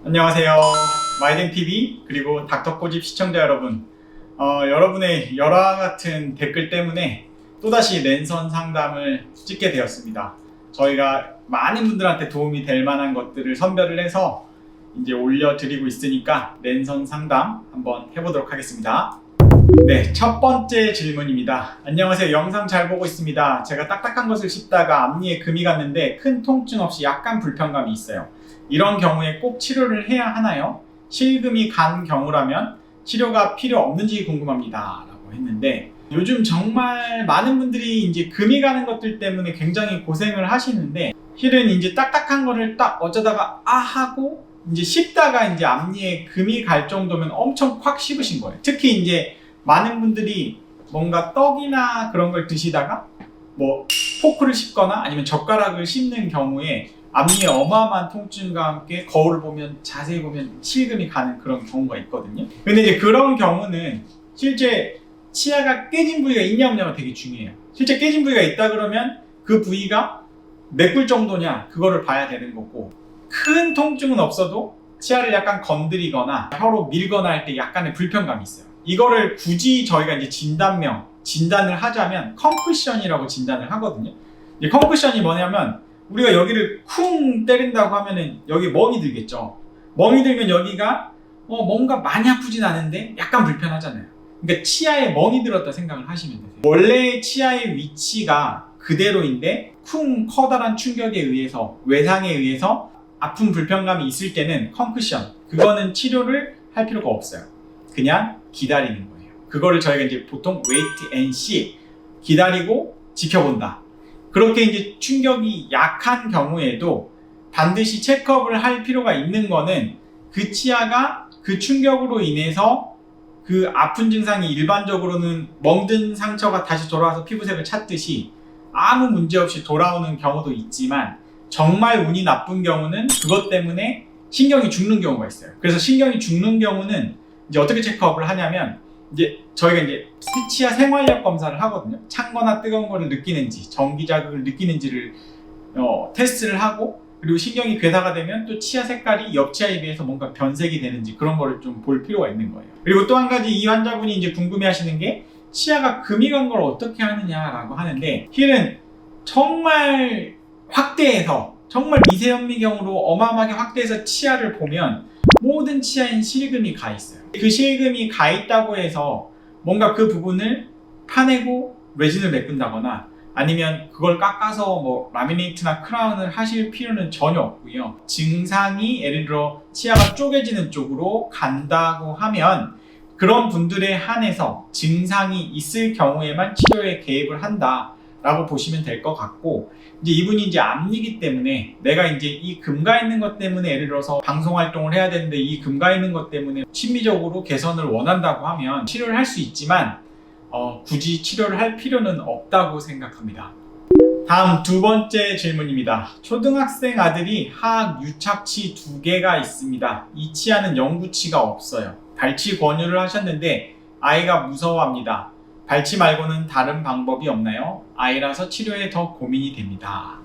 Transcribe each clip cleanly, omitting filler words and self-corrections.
안녕하세요. 마이댕TV 그리고 닥터코집 시청자 여러분, 여러분의 열화 같은 댓글 때문에 또다시 랜선 상담을 찍게 되었습니다. 저희가 많은 분들한테 도움이 될 만한 것들을 선별을 해서 이제 올려드리고 있으니까 랜선 상담 한번 해보도록 하겠습니다. 네, 첫 번째 질문입니다. 안녕하세요. 영상 잘 보고 있습니다. 제가 딱딱한 것을 씹다가 앞니에 금이 갔는데 큰 통증 없이 약간 불편감이 있어요. 이런 경우에 꼭 치료를 해야 하나요? 실금이 간 경우라면 치료가 필요 없는지 궁금합니다. 라고 했는데, 요즘 정말 많은 분들이 이제 금이 가는 것들 때문에 굉장히 고생을 하시는데, 실은 이제 딱딱한 거를 딱 어쩌다가 하고 이제 씹다가 이제 앞니에 금이 갈 정도면 엄청 콱 씹으신 거예요. 특히 이제 많은 분들이 뭔가 떡이나 그런 걸 드시다가 뭐 포크를 씹거나 아니면 젓가락을 씹는 경우에 앞니에 어마어마한 통증과 함께 거울을 보면 자세히 보면 실금이 가는 그런 경우가 있거든요. 근데 이제 그런 경우는 실제 치아가 깨진 부위가 있냐 없냐가 되게 중요해요. 실제 깨진 부위가 있다 그러면 그 부위가 메꿀 정도냐 그거를 봐야 되는 거고, 큰 통증은 없어도 치아를 약간 건드리거나 혀로 밀거나 할 때 약간의 불편감이 있어요. 이거를 굳이 저희가 이제 진단을 하자면 컨쿠션이라고 진단을 하거든요. 이 컨쿠션이 뭐냐면, 우리가 여기를 쿵 때린다고 하면은 여기 멍이 들겠죠. 멍이 들면 여기가 뭔가 많이 아프진 않은데 약간 불편하잖아요. 그러니까 치아에 멍이 들었다 생각을 하시면 되세요. 원래 치아의 위치가 그대로인데 쿵 커다란 충격에 의해서, 외상에 의해서 아픈 불편감이 있을 때는 컨쿠션, 그거는 치료를 할 필요가 없어요. 그냥 기다리는 거예요. 그거를 저희가 이제 보통 wait and see, 기다리고 지켜본다. 그렇게 이제 충격이 약한 경우에도 반드시 체크업을 할 필요가 있는 거는, 그 치아가 그 충격으로 인해서 그 아픈 증상이 일반적으로는 멍든 상처가 다시 돌아와서 피부색을 찾듯이 아무 문제 없이 돌아오는 경우도 있지만, 정말 운이 나쁜 경우는 그것 때문에 신경이 죽는 경우가 있어요. 그래서 신경이 죽는 경우는 이제 어떻게 체크업을 하냐면, 이제 저희가 이제 치아 생활력 검사를 하거든요. 찬거나 뜨거운 거를 느끼는지, 전기 자극을 느끼는지를 테스트를 하고, 그리고 신경이 괴사가 되면 또 치아 색깔이 옆 치아에 비해서 뭔가 변색이 되는지 그런 거를 좀 볼 필요가 있는 거예요. 그리고 또 한 가지 이 환자분이 이제 궁금해 하시는 게, 치아가 금이 간 걸 어떻게 하느냐라고 하는데, 실은 정말 확대해서, 정말 미세현미경으로 어마어마하게 확대해서 치아를 보면 모든 치아엔 실금이 가 있어요. 그 실금이 가 있다고 해서 뭔가 그 부분을 파내고 레진을 메꾼다거나 아니면 그걸 깎아서 뭐 라미네이트나 크라운을 하실 필요는 전혀 없고요. 증상이 예를 들어 치아가 쪼개지는 쪽으로 간다고 하면 그런 분들에 한해서 증상이 있을 경우에만 치료에 개입을 한다 라고 보시면 될 것 같고, 이제 이분이 이제 앞니기 때문에 내가 이제 이 금가 있는 것 때문에 예를 들어서 방송 활동을 해야 되는데 이 금가 있는 것 때문에 심리적으로 개선을 원한다고 하면 치료를 할 수 있지만 굳이 치료를 할 필요는 없다고 생각합니다. 다음 두 번째 질문입니다. 초등학생 아들이 하악 유착치 2개가 있습니다. 이 치아는 영구치가 없어요. 발치 권유를 하셨는데 아이가 무서워합니다. 발치 말고는 다른 방법이 없나요? 아이라서 치료에 더 고민이 됩니다.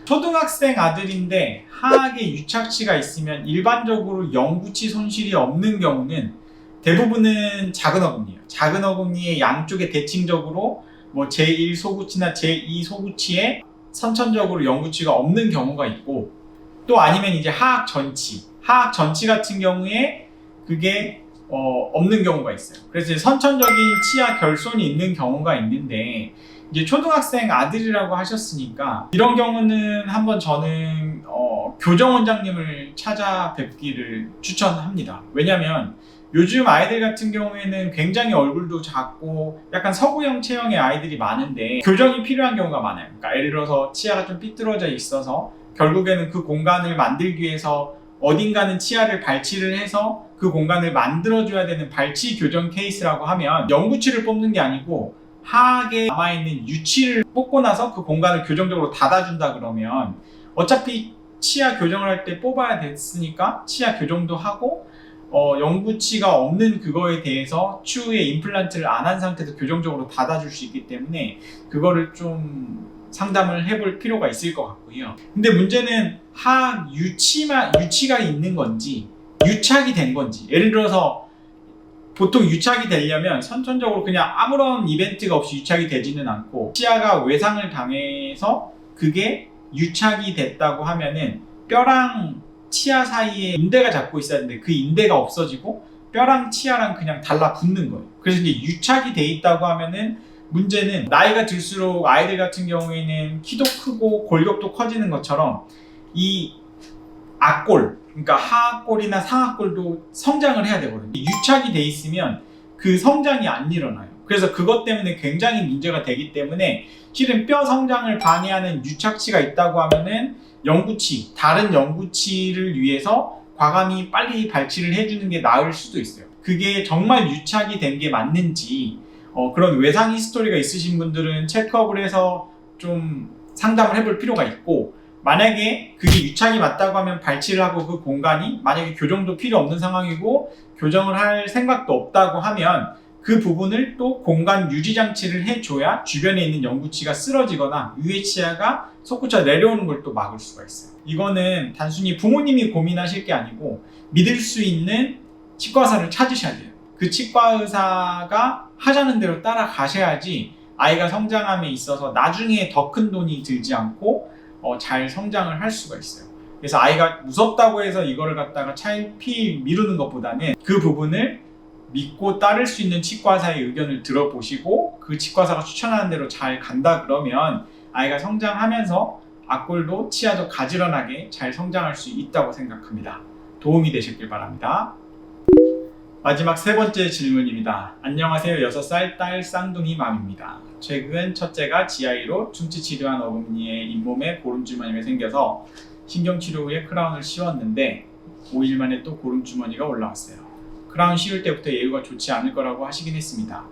초등학생 아들인데 하악에 유착치가 있으면 일반적으로 영구치 손실이 없는 경우는 대부분은 작은 어금니예요. 작은 어금니의 양쪽에 대칭적으로 뭐 제1소구치나 제2소구치에 선천적으로 영구치가 없는 경우가 있고, 또 아니면 이제 하악 전치 같은 경우에 그게 없는 경우가 있어요. 그래서 선천적인 치아 결손이 있는 경우가 있는데, 이제 초등학생 아들이라고 하셨으니까 이런 경우는 한번 저는 교정원장님을 찾아뵙기를 추천합니다. 왜냐면 요즘 아이들 같은 경우에는 굉장히 얼굴도 작고 약간 서구형 체형의 아이들이 많은데 교정이 필요한 경우가 많아요. 그러니까 예를 들어서 치아가 좀 삐뚤어져 있어서 결국에는 그 공간을 만들기 위해서 어딘가는 치아를 발치를 해서 그 공간을 만들어줘야 되는 발치 교정 케이스라고 하면 영구치를 뽑는 게 아니고 하악에 남아있는 유치를 뽑고 나서 그 공간을 교정적으로 닫아준다 그러면 어차피 치아 교정을 할 때 뽑아야 됐으니까 치아 교정도 하고 영구치가 없는 그거에 대해서 추후에 임플란트를 안 한 상태에서 교정적으로 닫아줄 수 있기 때문에 그거를 좀 상담을 해볼 필요가 있을 것 같고요. 근데 문제는 하악 유치가 있는 건지 유착이 된 건지, 예를 들어서 보통 유착이 되려면 선천적으로 그냥 아무런 이벤트가 없이 유착이 되지는 않고 치아가 외상을 당해서 그게 유착이 됐다고 하면은 뼈랑 치아 사이에 인대가 잡고 있어야 되는데 그 인대가 없어지고 뼈랑 치아랑 그냥 달라붙는 거예요. 그래서 이제 유착이 돼 있다고 하면은 문제는 나이가 들수록 아이들 같은 경우에는 키도 크고 골격도 커지는 것처럼 이 앞골, 그러니까 하악골이나 상악골도 성장을 해야 되거든요. 유착이 돼 있으면 그 성장이 안 일어나요. 그래서 그것 때문에 굉장히 문제가 되기 때문에 실은 뼈 성장을 방해하는 유착치가 있다고 하면은 영구치, 다른 영구치를 위해서 과감히 빨리 발치를 해주는 게 나을 수도 있어요. 그게 정말 유착이 된 게 맞는지 그런 외상 히스토리가 있으신 분들은 체크업을 해서 좀 상담을 해볼 필요가 있고, 만약에 그게 유착이 맞다고 하면 발치를 하고 그 공간이 만약에 교정도 필요 없는 상황이고 교정을 할 생각도 없다고 하면 그 부분을 또 공간 유지 장치를 해줘야 주변에 있는 영구치가 쓰러지거나 위에 치아가 솟구쳐 내려오는 걸 또 막을 수가 있어요. 이거는 단순히 부모님이 고민하실 게 아니고 믿을 수 있는 치과 의사를 찾으셔야 돼요. 그 치과 의사가 하자는 대로 따라가셔야지 아이가 성장함에 있어서 나중에 더 큰 돈이 들지 않고 잘 성장을 할 수가 있어요. 그래서 아이가 무섭다고 해서 이거를 갖다가 차일피 미루는 것보다는 그 부분을 믿고 따를 수 있는 치과사의 의견을 들어보시고 그 치과사가 추천하는 대로 잘 간다 그러면 아이가 성장하면서 앞골도 치아도 가지런하게 잘 성장할 수 있다고 생각합니다. 도움이 되셨길 바랍니다. 마지막 세 번째 질문입니다. 안녕하세요. 6살 딸 쌍둥이 맘입니다. 최근 첫째가 GI로 충치 치료한 어금니에 잇몸에 고름주머니가 생겨서 신경치료 후에 크라운을 씌웠는데 5일 만에 또 고름주머니가 올라왔어요. 크라운 씌울 때부터 예후가 좋지 않을 거라고 하시긴 했습니다.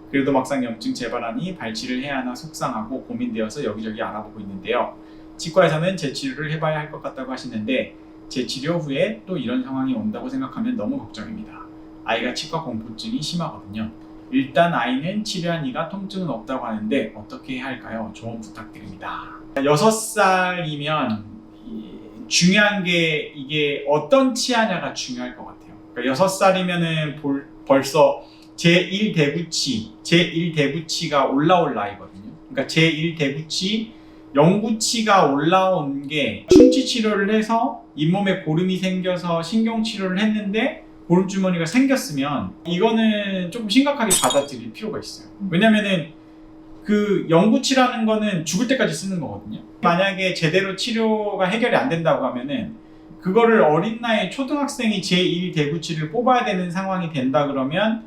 그래도 막상 염증 재발하니 발치를 해야 하나 속상하고 고민되어서 여기저기 알아보고 있는데요. 치과에서는 재치료를 해봐야 할 것 같다고 하시는데 재치료 후에 또 이런 상황이 온다고 생각하면 너무 걱정입니다. 아이가 치과 공포증이 심하거든요. 일단 아이는 치료한 이가 통증은 없다고 하는데 어떻게 해야 할까요? 조언 부탁드립니다. 6살이면 중요한 게 이게 어떤 치아냐가 중요할 것 같아요. 그러니까 6살이면은 벌써 제1대구치가 올라올 나이거든요. 그러니까 제1대구치, 영구치가 올라온 게 충치 치료를 해서 잇몸에 고름이 생겨서 신경 치료를 했는데 고름주머니가 생겼으면 이거는 조금 심각하게 받아들일 필요가 있어요. 왜냐면은 그 영구치라는 거는 죽을 때까지 쓰는 거거든요. 만약에 제대로 치료가 해결이 안 된다고 하면은 그거를 어린 나이에 초등학생이 제1대구치를 뽑아야 되는 상황이 된다 그러면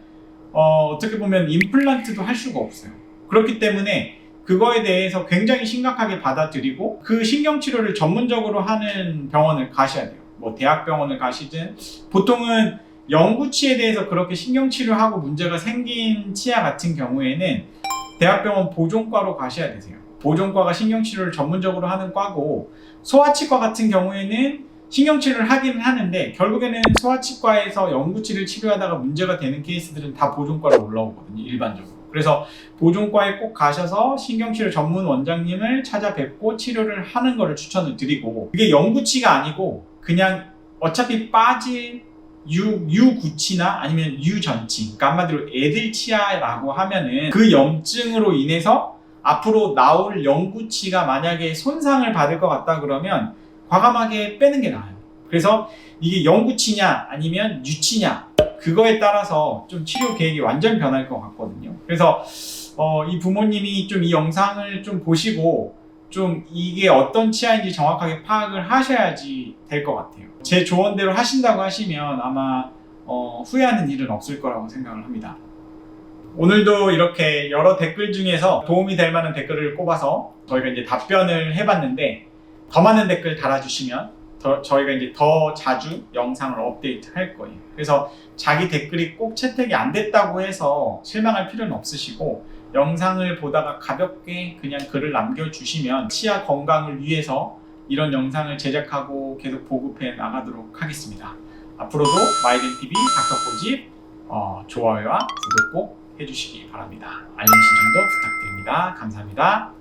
어떻게 보면 임플란트도 할 수가 없어요. 그렇기 때문에 그거에 대해서 굉장히 심각하게 받아들이고 그 신경치료를 전문적으로 하는 병원을 가셔야 돼요. 뭐 대학병원을 가시든, 보통은 영구치에 대해서 그렇게 신경치료하고 문제가 생긴 치아 같은 경우에는 대학병원 보존과로 가셔야 되세요. 보존과가 신경치료를 전문적으로 하는 과고, 소아치과 같은 경우에는 신경치료를 하기는 하는데 결국에는 소아치과에서 영구치를 치료하다가 문제가 되는 케이스들은 다 보존과로 올라오거든요, 일반적으로. 그래서 보존과에 꼭 가셔서 신경치료 전문 원장님을 찾아뵙고 치료를 하는 것을 추천을 드리고, 그게 영구치가 아니고 그냥 어차피 빠질 유구치나 아니면 유전치, 그러니까 한마디로 애들 치아라고 하면은 그 염증으로 인해서 앞으로 나올 영구치가 만약에 손상을 받을 것 같다 그러면 과감하게 빼는 게 나아요. 그래서 이게 영구치냐 아니면 유치냐, 그거에 따라서 좀 치료 계획이 완전 변할 것 같거든요. 그래서 이 부모님이 좀 이 영상을 좀 보시고 좀 이게 어떤 치아인지 정확하게 파악을 하셔야지 될 것 같아요. 제 조언대로 하신다고 하시면 아마 후회하는 일은 없을 거라고 생각을 합니다. 오늘도 이렇게 여러 댓글 중에서 도움이 될 만한 댓글을 꼽아서 저희가 이제 답변을 해봤는데, 더 많은 댓글 달아주시면 저희가 이제 더 자주 영상을 업데이트 할 거예요. 그래서 자기 댓글이 꼭 채택이 안 됐다고 해서 실망할 필요는 없으시고, 영상을 보다가 가볍게 그냥 글을 남겨주시면 치아 건강을 위해서 이런 영상을 제작하고 계속 보급해 나가도록 하겠습니다. 앞으로도 마이덴TV 닥터꼬집 좋아요와 구독 꼭 해주시기 바랍니다. 알림 신청도 부탁드립니다. 감사합니다.